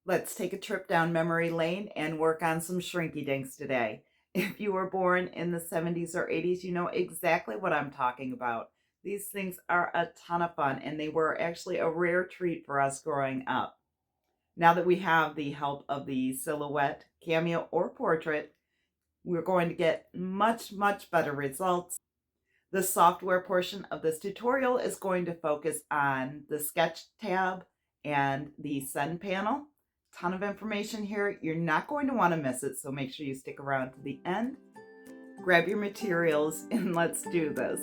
Let's take a trip down memory lane and work on some Shrinky Dinks today. If you were born in the 70s or 80s, you know exactly what I'm talking about. These things are a ton of fun, and they were actually a rare treat for us growing up. Now that we have the help of the silhouette, cameo, or portrait, we're going to get much, much better results. The software portion of this tutorial is going to focus on the Sketch tab and the Send panel. Ton of information here. You're not going to want to miss it, so make sure you stick around to the end. Grab your materials and let's do this.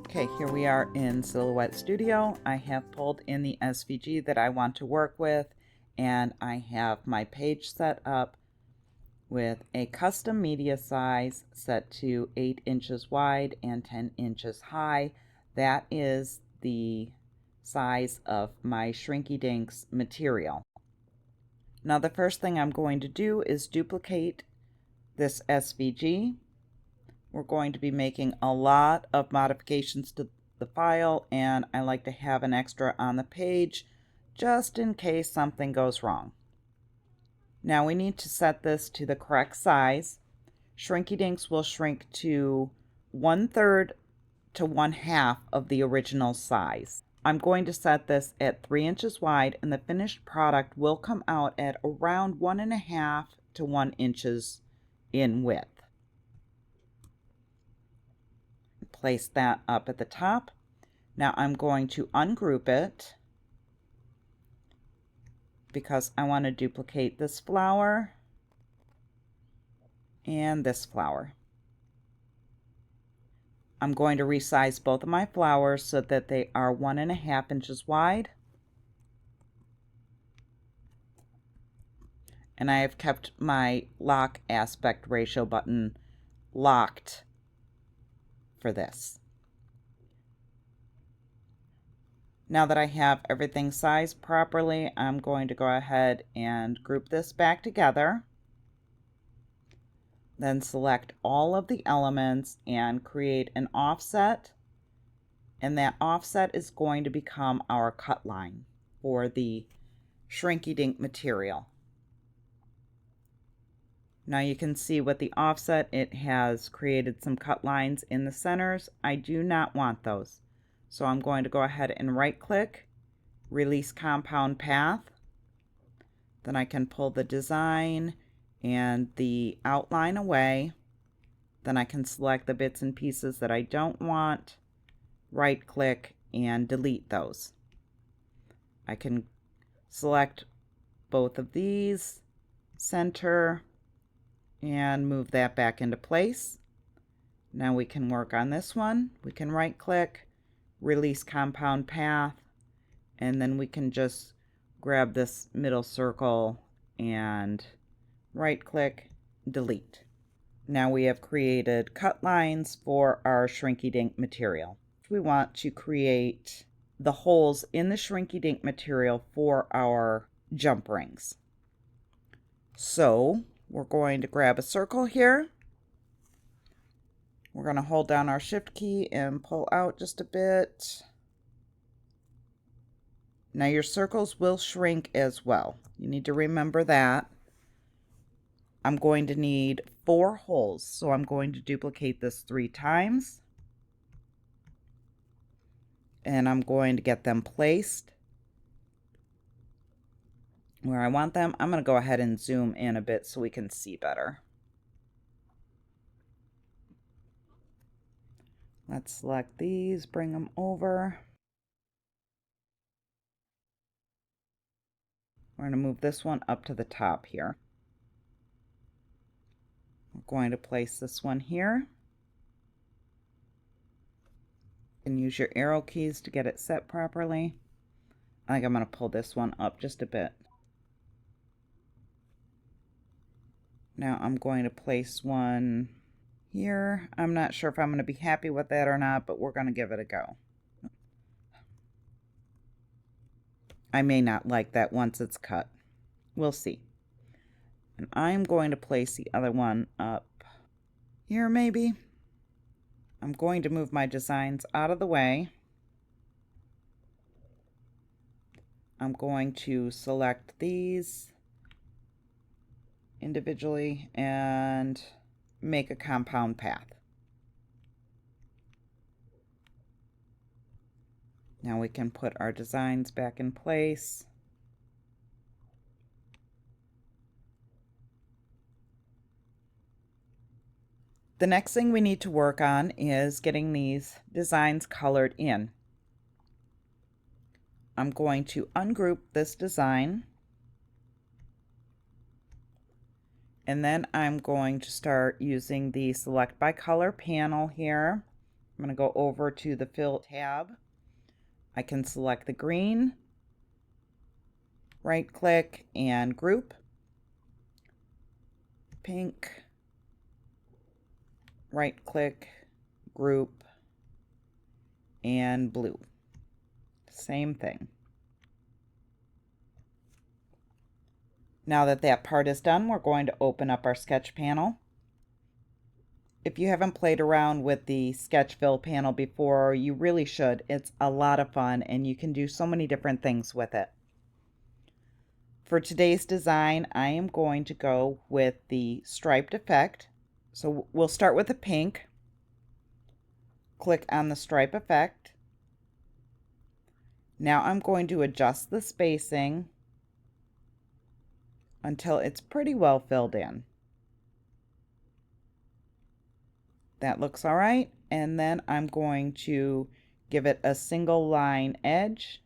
Okay, here we are in Silhouette Studio. I have pulled in the SVG that I want to work with, and I have my page set up with a custom media size set to 8 inches wide and 10 inches high. That is the size of my Shrinky Dinks material. Now the first thing I'm going to do is duplicate this SVG. We're going to be making a lot of modifications to the file, and I like to have an extra on the page just in case something goes wrong. Now we need to set this to the correct size. Shrinky Dinks will shrink to 1/3 to 1/2 of the original size. I'm going to set this at 3 inches wide, and the finished product will come out at around 1.5 to 1 inches in width. Place that up at the top. Now I'm going to ungroup it because I want to duplicate this flower and this flower. I'm going to resize both of my flowers so that they are 1.5 inches wide. And I have kept my lock aspect ratio button locked for this. Now that I have everything sized properly, I'm going to go ahead and group this back together. Then select all of the elements and create an offset. And that offset is going to become our cut line for the Shrinky Dink material. Now you can see with the offset, it has created some cut lines in the centers. I do not want those. So I'm going to go ahead and right click, release compound path. Then I can pull the design and the outline away. Then I can select the bits and pieces that I don't want, right click, and delete those. I can select both of these, center, and move that back into place. Now we can work on this one. We can right click, release compound path, and then we can just grab this middle circle and right click, delete. Now we have created cut lines for our Shrinky Dink material. We want to create the holes in the Shrinky Dink material for our jump rings. So we're going to grab a circle here. We're going to hold down our shift key and pull out just a bit. Now your circles will shrink as well. You need to remember that. I'm going to need 4 holes, so I'm going to duplicate this 3 times. And I'm going to get them placed where I want them. I'm going to go ahead and zoom in a bit so we can see better. Let's select these, bring them over. We're going to move this one up to the top here. We're going to place this one here. You can use your arrow keys to get it set properly. I think I'm going to pull this one up just a bit. Now I'm going to place one here. I'm not sure if I'm going to be happy with that or not, but we're going to give it a go. I may not like that once it's cut. We'll see. And I'm going to place the other one up here maybe. I'm going to move my designs out of the way. I'm going to select these individually and make a compound path. Now we can put our designs back in place. The next thing we need to work on is getting these designs colored in. I'm going to ungroup this design, and then I'm going to start using the Select by Color panel here. I'm going to go over to the Fill tab. I can select the green, right click and group, pink, right click, group, and blue. Same thing. Now that that part is done, we're going to open up our sketch panel. If you haven't played around with the sketch fill panel before, you really should. It's a lot of fun and you can do so many different things with it. For today's design, I am going to go with the striped effect. So we'll start with the pink. Click on the stripe effect. Now I'm going to adjust the spacing until it's pretty well filled in. That looks all right. And then I'm going to give it a single line edge.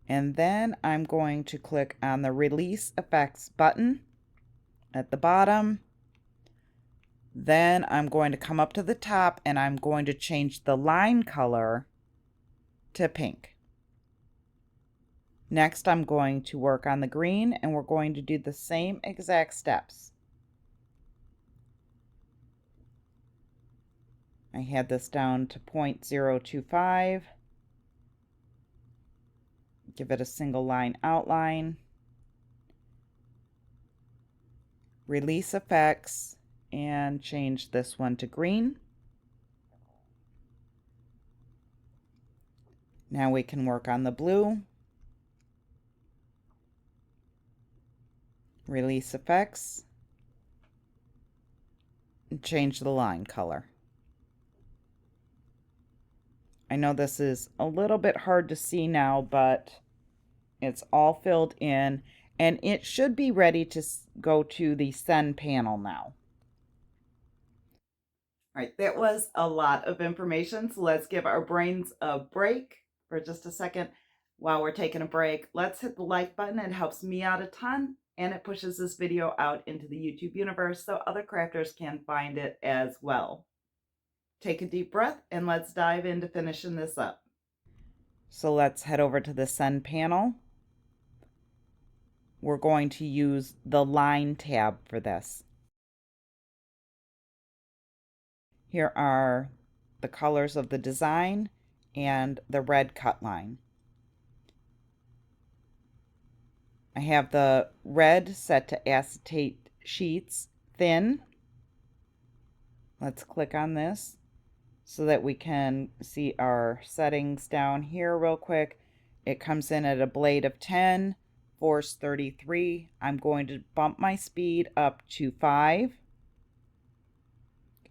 And then I'm going to click on the Release Effects button at the bottom. Then I'm going to come up to the top and I'm going to change the line color to pink. Next, I'm going to work on the green and we're going to do the same exact steps. I had this down to 0.025. Give it a single line outline. Release effects and change this one to green. Now we can work on the blue. Release effects. And change the line color. I know this is a little bit hard to see now, but it's all filled in and it should be ready to go to the send panel now. All right, that was a lot of information, so let's give our brains a break for just a second. While we're taking a break, let's hit the like button. It helps me out a ton and it pushes this video out into the YouTube universe so other crafters can find it as well. Take a deep breath and let's dive into finishing this up. So let's head over to the send panel. We're going to use the line tab for this. Here are the colors of the design and the red cut line. I have the red set to acetate sheets thin. Let's click on this so that we can see our settings down here real quick. It comes in at a blade of 10, force 33. I'm going to bump my speed up to 5.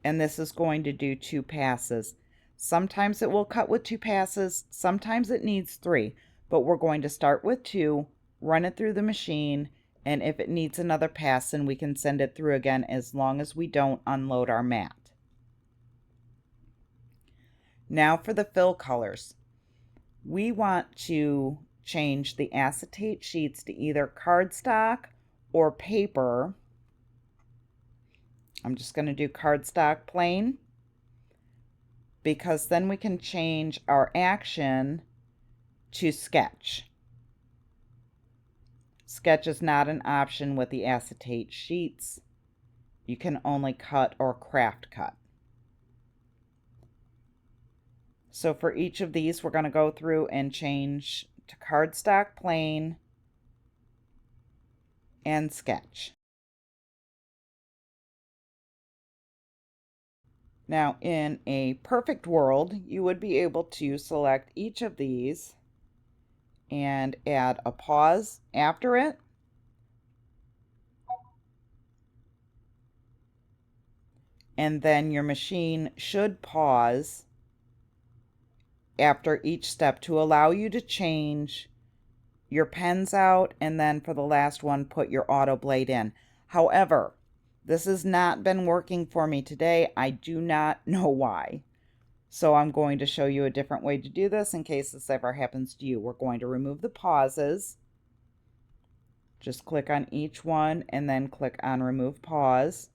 And this is going to do 2 passes. Sometimes it will cut with 2 passes, sometimes it needs 3, but we're going to start with 2, run it through the machine, and if it needs another pass, then we can send it through again as long as we don't unload our mat. Now for the fill colors. We want to change the acetate sheets to either cardstock or paper. I'm just going to do cardstock plain because then we can change our action to sketch. Sketch is not an option with the acetate sheets. You can only cut or craft cut. So for each of these, we're going to go through and change to cardstock plain and sketch. Now, in a perfect world, you would be able to select each of these and add a pause after it. And then your machine should pause after each step to allow you to change your pens out, and then for the last one, put your auto blade in. However, this has not been working for me today. I do not know why. So I'm going to show you a different way to do this in case this ever happens to you. We're going to remove the pauses. Just click on each one and then click on remove pause.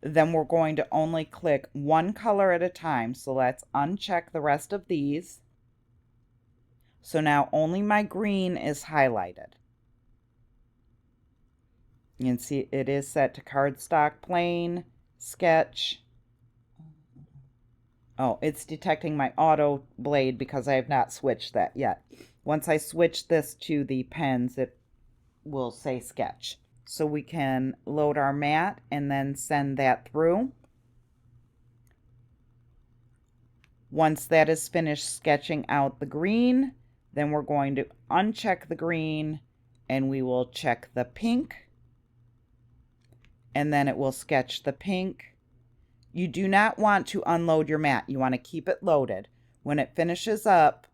Then we're going to only click one color at a time. So let's uncheck the rest of these. So now only my green is highlighted. You can see it is set to cardstock plain, sketch. Oh, it's detecting my auto blade because I have not switched that yet. Once I switch this to the pens, it will say sketch. So we can load our mat and then send that through. Once that is finished sketching out the green, then we're going to uncheck the green and we will check the pink. And then it will sketch the pink. You do not want to unload your mat. You want to keep it loaded. When it finishes up,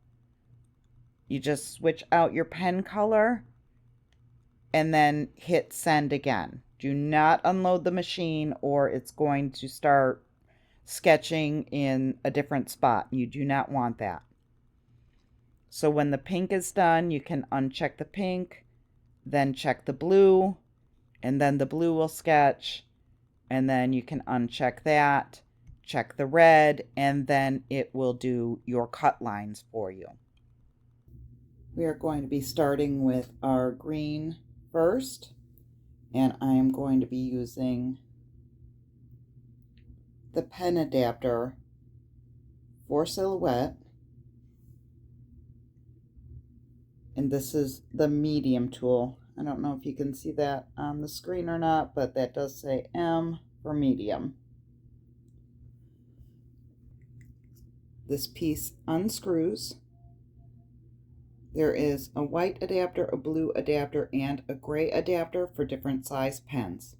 you just switch out your pen color and then hit send again. Do not unload the machine or it's going to start sketching in a different spot. You do not want that. So when the pink is done, you can uncheck the pink, then check the blue, and then the blue will sketch, and then you can uncheck that, check the red, and then it will do your cut lines for you. We are going to be starting with our green first, and I am going to be using the pen adapter for Silhouette, and this is the medium tool. I don't know if you can see that on the screen or not, but that does say M for medium. This piece unscrews. There is a white adapter, a blue adapter, and a gray adapter for different size pens.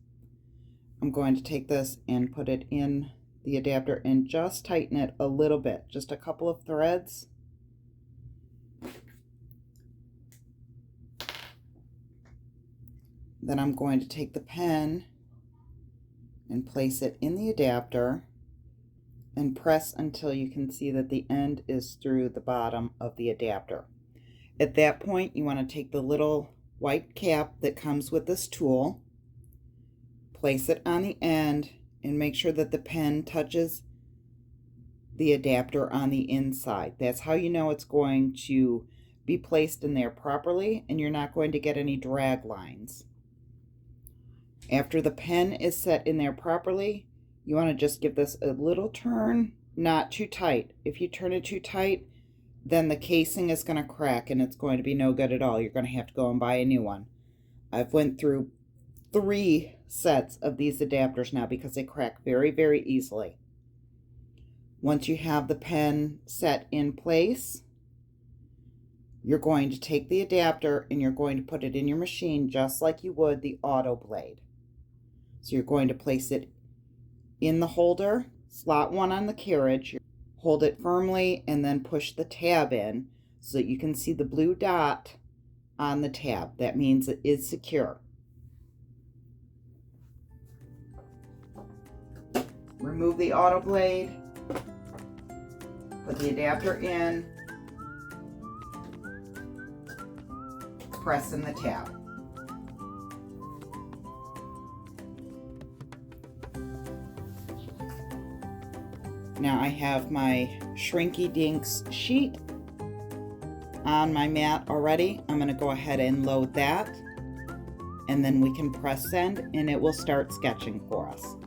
I'm going to take this and put it in the adapter and just tighten it a little bit, just a couple of threads. Then I'm going to take the pen and place it in the adapter and press until you can see that the end is through the bottom of the adapter. At that point, you want to take the little white cap that comes with this tool, place it on the end, and make sure that the pen touches the adapter on the inside. That's how you know it's going to be placed in there properly and you're not going to get any drag lines. After the pen is set in there properly, you want to just give this a little turn, not too tight. If you turn it too tight, then the casing is going to crack and it's going to be no good at all. You're going to have to go and buy a new one. I've went through 3 sets of these adapters now because they crack very, very easily. Once you have the pen set in place, you're going to take the adapter and you're going to put it in your machine just like you would the auto blade. So you're going to place it in the holder, slot one on the carriage, hold it firmly, and then push the tab in so that you can see the blue dot on the tab. That means it is secure. Remove the auto blade, put the adapter in, press in the tab. Now I have my Shrinky Dinks sheet on my mat already. I'm going to go ahead and load that, and then we can press send and it will start sketching for us.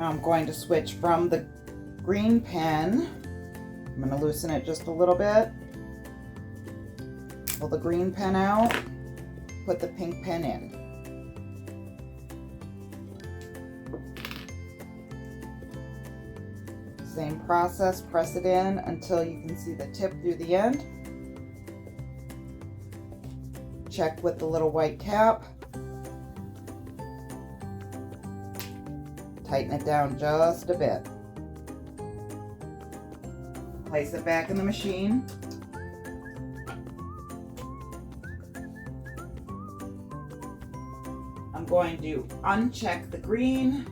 Now I'm going to switch from the green pen. I'm going to loosen it just a little bit. Pull the green pen out, put the pink pen in. Same process, press it in until you can see the tip through the end. Check with the little white cap. Tighten it down just a bit. Place it back in the machine. I'm going to uncheck the green.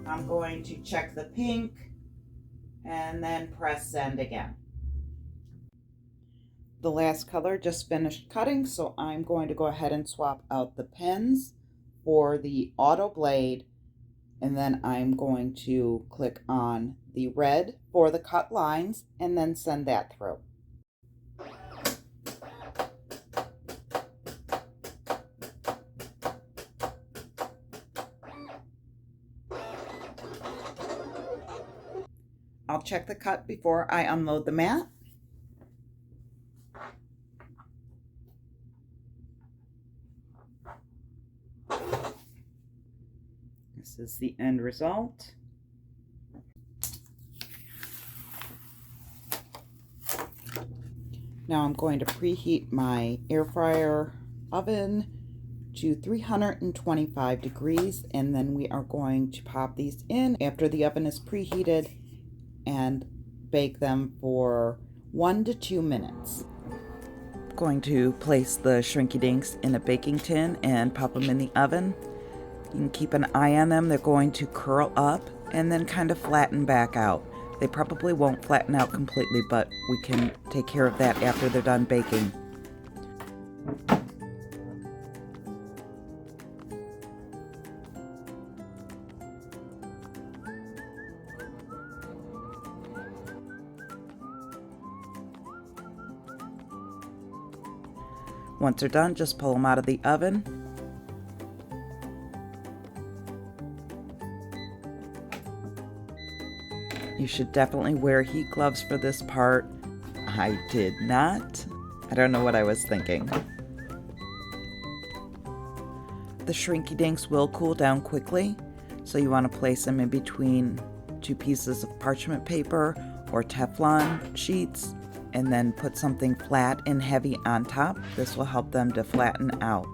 I'm going to check the pink and then press send again. The last color just finished cutting, so I'm going to go ahead and swap out the pens for the auto blade, and then I'm going to click on the red for the cut lines and then send that through. I'll check the cut before I unload the mat. This is the end result. Now I'm going to preheat my air fryer oven to 325 degrees, and then we are going to pop these in after the oven is preheated and bake them for 1 to 2 minutes. I'm going to place the Shrinky Dinks in a baking tin and pop them in the oven. You can keep an eye on them. They're going to curl up and then kind of flatten back out. They probably won't flatten out completely, but we can take care of that after they're done baking. Once they're done, just pull them out of the oven. You should definitely wear heat gloves for this part. I did not. I don't know what I was thinking. The Shrinky Dinks will cool down quickly, so you want to place them in between 2 pieces of parchment paper or Teflon sheets, and then put something flat and heavy on top. This will help them to flatten out.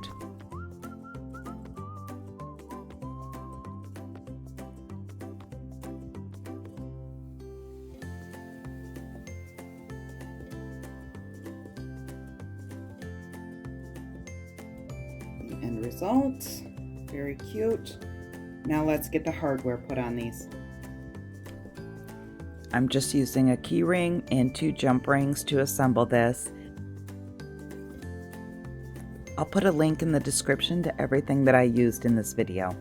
The end result, very cute. Now let's get the hardware put on these. I'm just using a key ring and 2 jump rings to assemble this. I'll put a link in the description to everything that I used in this video.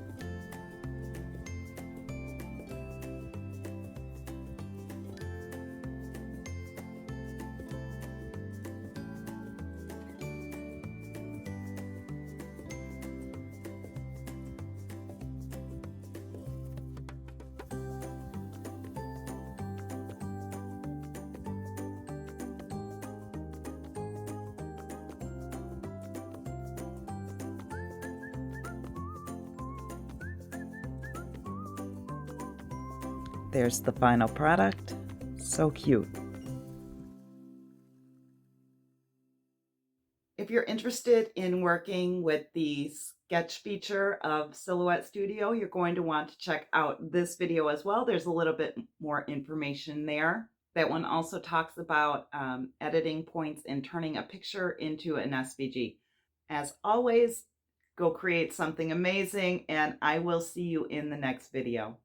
There's the final product. So cute. If you're interested in working with the sketch feature of Silhouette Studio, you're going to want to check out this video as well. There's a little bit more information there. That one also talks about editing points and turning a picture into an SVG. As always, go create something amazing, and I will see you in the next video.